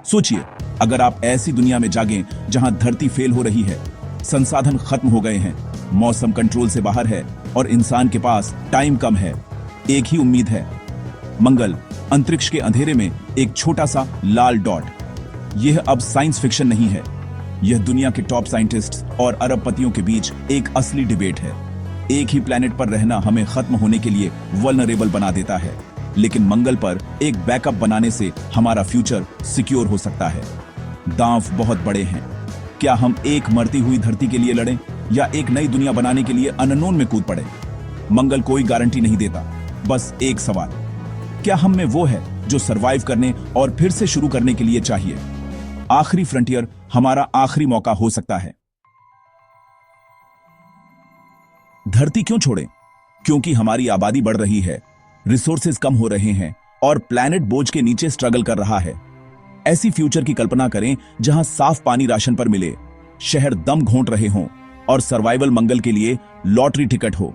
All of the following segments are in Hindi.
सोचिए, अगर आप ऐसी दुनिया में जागें जहां धरती फेल हो रही है, संसाधन खत्म हो गए हैं, मौसम कंट्रोल से बाहर है और इंसान के पास टाइम कम है, एक ही उम्मीद है, मंगल। अंतरिक्ष के अंधेरे में एक छोटा सा लाल डॉट। यह अब साइंस फिक्शन नहीं है, यह दुनिया के टॉप साइंटिस्ट्स और अरबपतियों के बीच एक असली डिबेट है। एक ही प्लेनेट पर रहना हमें खत्म होने के लिए वल्नरेबल बना देता है, लेकिन मंगल पर एक बैकअप बनाने से हमारा फ्यूचर सिक्योर हो सकता है। दांव बहुत बड़े हैं। क्या हम एक मरती हुई धरती के लिए लड़ें या एक नई दुनिया बनाने के लिए अननोन में कूद पड़े? मंगल कोई गारंटी नहीं देता, बस एक सवाल, क्या हम में वो है जो सरवाइव करने और फिर से शुरू करने के लिए चाहिए? आखिरी फ्रंटियर हमारा आखिरी मौका हो सकता है। धरती क्यों छोड़ें? क्योंकि हमारी आबादी बढ़ रही है, रिसोर्सेज कम हो रहे हैं और प्लैनेट बोझ के नीचे स्ट्रगल कर रहा है। ऐसी फ्यूचर की कल्पना करें जहां साफ पानी राशन पर मिले, शहर दम घोंट रहे हों और सर्वाइवल मंगल के लिए लॉटरी टिकट हो।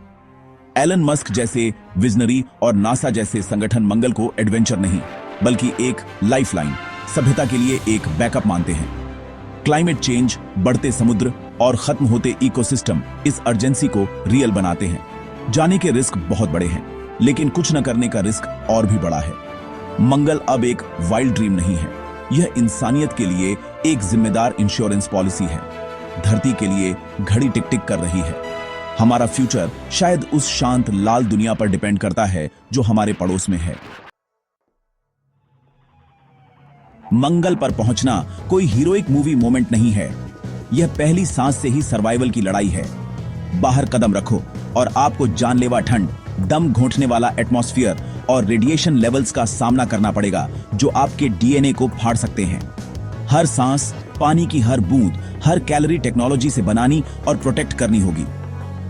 एलन मस्क जैसे विजनरी और नासा जैसे संगठन मंगल को एडवेंचर नहीं बल्कि एक लाइफलाइन, सभ्यता के लिए एक बैकअप मानते हैं। क्लाइमेट चेंज, बढ़ते समुद्र और खत्म होते इकोसिस्टम इस अर्जेंसी को रियल बनाते हैं। जाने के रिस्क बहुत बड़े हैं, लेकिन कुछ न करने का रिस्क और भी बड़ा है। मंगल अब एक वाइल्ड ड्रीम नहीं है, यह इंसानियत के लिए एक जिम्मेदार इंश्योरेंस पॉलिसी है। धरती के लिए घड़ी टिक टिक कर रही है। हमारा फ्यूचर शायद उस शांत लाल दुनिया पर डिपेंड करता है जो हमारे पड़ोस में है। मंगल पर पहुंचना कोई हीरोइक मूवी मोमेंट नहीं है, यह पहली सांस से ही सर्वाइवल की लड़ाई है। बाहर कदम रखो और आपको जानलेवा ठंड, दम घोंटने वाला एटमॉस्फेयर और रेडिएशन लेवल्स का सामना करना पड़ेगा जो आपके डीएनए को फाड़ सकते हैं। हर सांस, पानी की हर बूंद, हर कैलोरी टेक्नोलॉजी से बनानी और प्रोटेक्ट करनी होगी।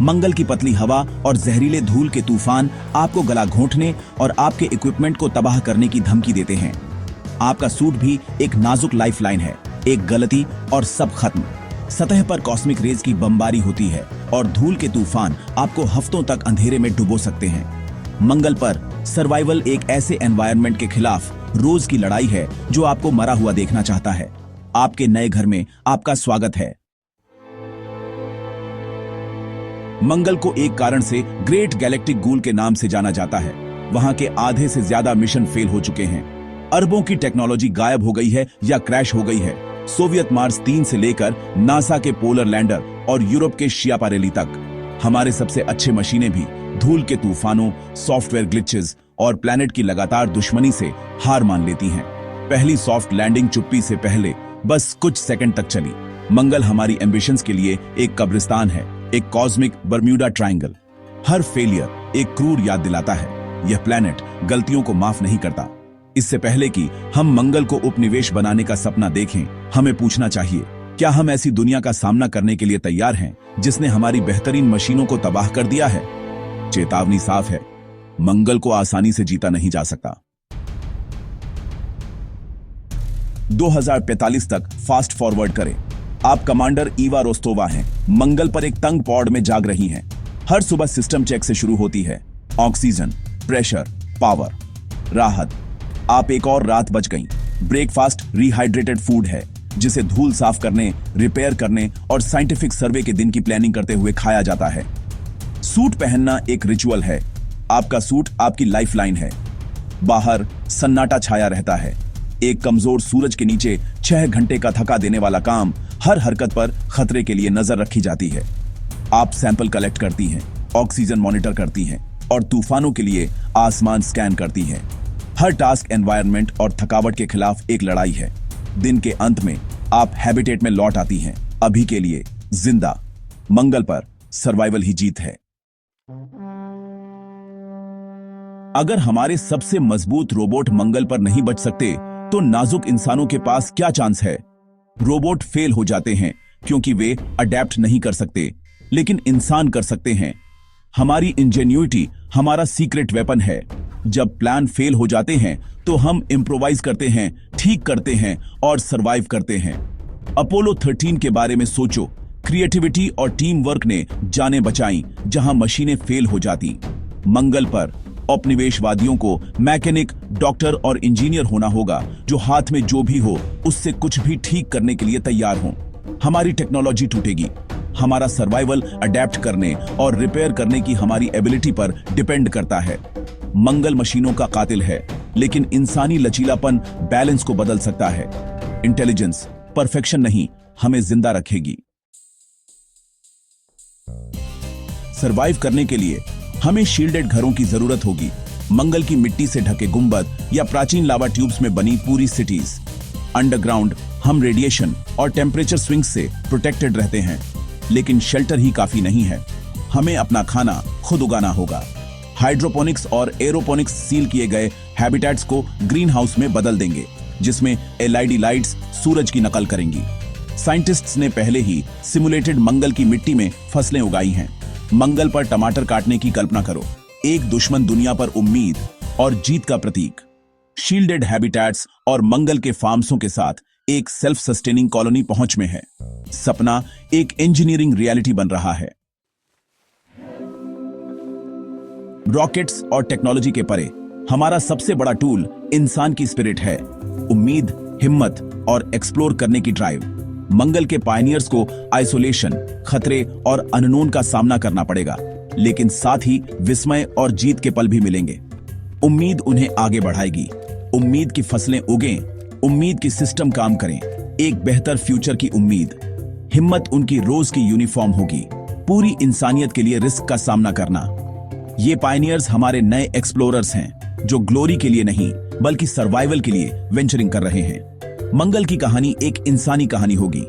मंगल की पतली हवा और जहरीले धूल के तूफान आपको गला घोंटने और आपके इक्विपमेंट को तबाह करने की धमकी देते हैं। आपका सूट भी एक नाजुक लाइफलाइन है, एक गलती और सब खत्म। सतह पर कॉस्मिक रेज की बमबारी होती है और धूल के तूफान आपको हफ्तों तक अंधेरे में डुबो सकते हैं। मंगल पर सर्वाइवल एक ऐसे एनवायरनमेंट के खिलाफ रोज की लड़ाई है जो आपको मरा हुआ देखना चाहता है। आपके नए घर में आपका स्वागत है। मंगल को एक कारण से ग्रेट गैलेक्टिक गूल के नाम से जाना जाता है। वहां के आधे से ज्यादा मिशन फेल हो चुके हैं। अरबों की टेक्नोलॉजी गायब हो गई है या क्रैश हो गई है। सोवियत मार्स 3 से लेकर नासा के पोलर लैंडर और यूरोप के शियापारेली तक हमारे सबसे अच्छे मशीनें भी धूल के तूफानों, सॉफ्टवेयर ग्लिचेस और प्लैनेट की लगातार दुश्मनी से हार मान लेती हैं। पहली सॉफ्ट लैंडिंग चुप्पी से पहले बस कुछ सेकंड तक चली। मंगल हमारी एम्बिशंस के लिए एक कब्रिस्तान है, एक कॉस्मिक बर्म्यूडा ट्रायंगल। हर फेलियर एक क्रूर याद दिलाता है, यह प्लैनेट गलतियों को माफ नहीं करता। इससे पहले कि हम मंगल को उपनिवेश बनाने का सपना देखें, हमें पूछना चाहिए, क्या हम ऐसी दुनिया का सामना करने के लिए तैयार हैं जिसने हमारी बेहतरीन मशीनों को तबाह कर दिया है? चेतावनी साफ है, मंगल को आसानी से जीता नहीं जा सकता। 2045 तक फास्ट फॉरवर्ड करें। आप कमांडर ईवा रोस्तोवा हैं, मंगल पर एक तंग पॉड में जाग रही हैं। हर सुबह सिस्टम चेक से शुरू होती है। ऑक्सीजन, प्रेशर, पावर, राहत। आप एक और रात बच गईं। ब्रेकफास्ट रिहाइड्रेटेड फूड है जिसे धूल साफ करने, रिपेयर करने और साइंटिफिक सर्वे के दिन की प्लानिंग करते हुए खाया जाता है। सूट पहनना एक रिचुअल है। आपका सूट आपकी लाइफलाइन है। बाहर सन्नाटा छाया रहता है। एक कमजोर सूरज के नीचे 6 घंटे का थका देने वाला काम, हर हरकत पर खतरे के लिए नजर रखी जाती है। आप सैंपल कलेक्ट करती हैं, ऑक्सीजन मॉनिटर करती हैं और तूफानों के लिए आसमान स्कैन करती हैं। हर टास्क एनवायरनमेंट और थकावट के खिलाफ एक लड़ाई है। दिन के अंत में आप हैबिटेट में लौट आती हैं, अभी के लिए जिंदा। मंगल पर सर्वाइवल ही जीत है। अगर हमारे सबसे मजबूत रोबोट मंगल पर नहीं बच सकते तो नाजुक इंसानों के पास क्या चांस है? रोबोट फेल हो जाते हैं क्योंकि वे अडेप्ट नहीं कर सकते, लेकिन इंसान कर सकते हैं। हमारी इंजेन्युइटी हमारा सीक्रेट वेपन है। जब प्लान फेल हो जाते हैं तो हम इम्प्रोवाइज करते हैं, ठीक करते हैं और सरवाइव करते हैं। अपोलो 13 के बारे में सोचो। क्रिएटिविटी और टीम वर्क ने जानें बचाई जहां मशीनें फेल हो जाती। मंगल पर औपनिवेशवादियों को मैकेनिक, डॉक्टर और इंजीनियर होना होगा जो हाथ में जो भी हो उससे कुछ भी ठीक करने के लिए तैयार हों। हमारी टेक्नोलॉजी टूटेगी। हमारा सर्वाइवल अडेप्ट करने और रिपेयर करने की हमारी एबिलिटी पर डिपेंड करता है। मंगल मशीनों का कातिल है, लेकिन इंसानी लचीलापन बैलेंस को बदल सकता है। इंटेलिजेंस, परफेक्शन नहीं, हमें जिंदा रखेगी। सरवाइव करने के लिए हमें शील्डेड घरों की जरूरत होगी। मंगल की मिट्टी से ढके गुंबद या प्राचीन लावा ट्यूब्स में बनी पूरी सिटीज। अंडरग्राउंड हम रेडिएशन और टेम्परेचर स्विंग्स से प्रोटेक्टेड रहते हैं, लेकिन शेल्टर ही काफी नहीं है। हमें अपना खाना खुद उगाना होगा। हाइड्रोपोनिक्स और एरोपोनिक्स सील किए गए हैबिटेट्स को ग्रीन हाउस में बदल देंगे, जिसमें एलईडी लाइट्स सूरज की नकल करेंगी। साइंटिस्ट्स ने पहले ही सिमुलेटेड मंगल की मिट्टी में फसलें उगाई हैं। मंगल पर टमाटर काटने की कल्पना करो, एक दुश्मन दुनिया पर उम्मीद और जीत का प्रतीक। शील्डेड हैबिटेट्स और मंगल के फार्म्सों के साथ एक सेल्फ सस्टेनिंग कॉलोनी पहुंच में है। सपना एक इंजीनियरिंग रियलिटी बन रहा है। रॉकेट्स और टेक्नोलॉजी के परे हमारा सबसे बड़ा टूल इंसान की स्पिरिट है। उम्मीद, हिम्मत और एक्सप्लोर करने की ड्राइव। मंगल के पायनियर्स को आइसोलेशन, खतरे और अननोन का सामना करना पड़ेगा, लेकिन साथ ही विस्मय और जीत के पल भी मिलेंगे। उम्मीद उन्हें आगे बढ़ाएगी। उम्मीद की फसलें उगें, उम्मीद की सिस्टम काम करें, एक बेहतर फ्यूचर की उम्मीद। हिम्मत उनकी रोज की यूनिफॉर्म होगी, पूरी इंसानियत के लिए रिस्क का सामना करना। ये पायनियर्स हमारे नए एक्सप्लोरर्स हैं, जो ग्लोरी के लिए नहीं बल्कि सर्वाइवल के लिए वेंचरिंग कर रहे हैं। मंगल की कहानी एक इंसानी कहानी होगी,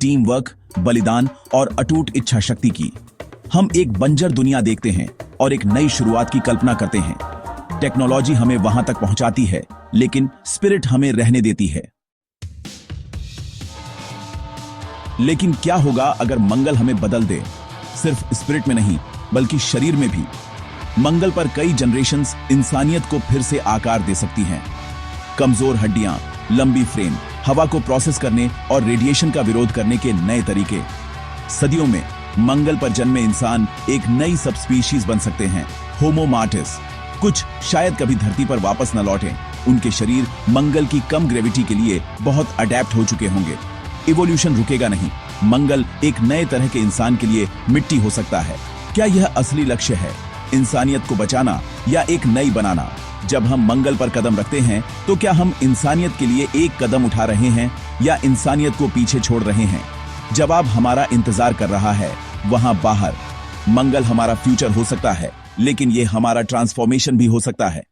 टीम वर्क, बलिदान और अटूट इच्छा शक्ति की। हम एक बंजर दुनिया देखते हैं और एक नई शुरुआत की कल्पना करते हैं। टेक्नोलॉजी हमें वहां तक पहुंचाती है, लेकिन स्पिरिट हमें रहने देती है। लेकिन क्या होगा अगर मंगल हमें बदल दे? सिर्फ स्पिरिट में नहीं, बल्कि शरीर में भी। मंगल पर कई जनरेशंस इंसानियत को फिर से आकार दे सकती हैं। कमजोर हड्डियां, लंबी फ्रेम, हवा को प्रोसेस करने और रेडिएशन का विरोध करने के नए तरीके। सदियों में मंगल पर जन्मे इंसान एक नई सबस्पीशीज बन सकते हैं, होमो मार्टिस। कुछ शायद कभी धरती पर वापस न लौटें। उनके शरीर मंगल की कम ग्रेविटी के लिए बहुत अडेप्ट हो चुके होंगे। इवोल्यूशन रुकेगा नहीं। मंगल एक नए तरह के इंसान के लिए मिट्टी हो सकता है। क्या यह असली लक्ष्य है, इंसानियत को बचाना या एक नई बनाना? जब हम मंगल पर कदम रखते हैं तो क्या हम इंसानियत के लिए एक कदम उठा रहे हैं या इंसानियत को पीछे छोड़ रहे हैं? जवाब हमारा इंतजार कर रहा है वहां बाहर। मंगल हमारा फ्यूचर हो सकता है, लेकिन यह हमारा ट्रांसफॉर्मेशन भी हो सकता है।